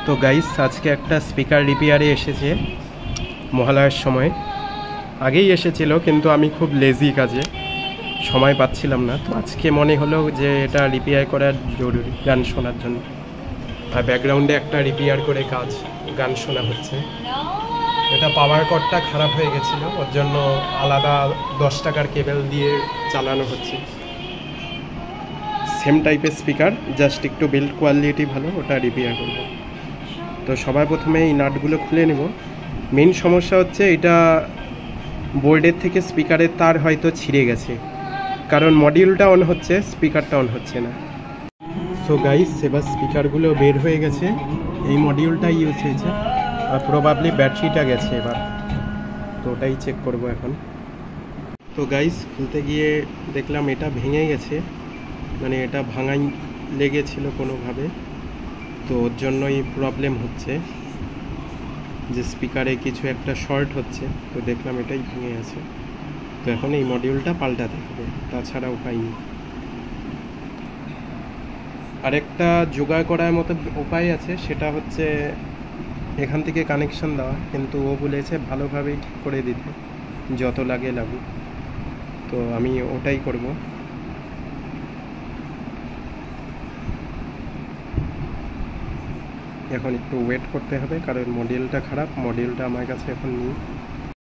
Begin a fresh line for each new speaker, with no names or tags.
তো গাইস আজকে একটা স্পিকার রিপেয়ারে এসেছে মহালয়ার সময়। আগেই এসেছিল কিন্তু আমি খুব লেজি কাজে সময় পাচ্ছিলাম না, তো আজকে মনে হলো যে এটা রিপেয়ার করা জরুরি গান শোনার জন্য। আর ব্যাকগ্রাউন্ডে একটা রিপেয়ার করে গান শোনা হচ্ছে। এটা পাওয়ার কর্ডটা খারাপ হয়ে গেছিলো, ওর জন্য আলাদা 10 টাকার কেবল দিয়ে চালানো হচ্ছে। সেম টাইপের স্পিকার, জাস্ট একটু বিল্ড কোয়ালিটি ভালো, ওটা রিপেয়ার করব। তো সবার প্রথমে এই নাটগুলো খুলে নেব। মেইন সমস্যা হচ্ছে এটা বোর্ডের থেকে স্পিকারের তার হয়তো ছিঁড়ে গেছে, কারণ মডিউলটা অন হচ্ছে, স্পিকারটা অন হচ্ছে না। সো গাইস এবার স্পিকারগুলো বের হয়ে গেছে, এই মডিউলটা ইউজ হয়েছে আর প্রবাবলি ব্যাটারিটা গেছে এবার, তো ওটাই চেক করব এখন। তো গাইস খুলতে গিয়ে দেখলাম এটা ভেঙে গেছে, মানে এটা ভাঙাই লেগেছিল কোনোভাবে, তো ওর জন্যই প্রবলেম হচ্ছে যে স্পিকারে কিছু একটা শর্ট হচ্ছে। তো দেখলাম এটাই ভেঙে আছে, তো এখন এই মডিউলটা পাল্টাতে হবে, তাছাড়া উপায় নেই। আরেকটা জোগাড় করার মতো উপায় আছে, সেটা হচ্ছে এখান থেকে কানেকশন দেওয়া, কিন্তু ও বলেছে ভালোভাবেই ঠিক করে দিতে, যত লাগে লাগুক। তো আমি ওটাই করব। এখন একটু ওয়েট করতে হবে, কারণ মডিউলটা খারাপ, মডিউলটা আমার কাছে এখন নেই।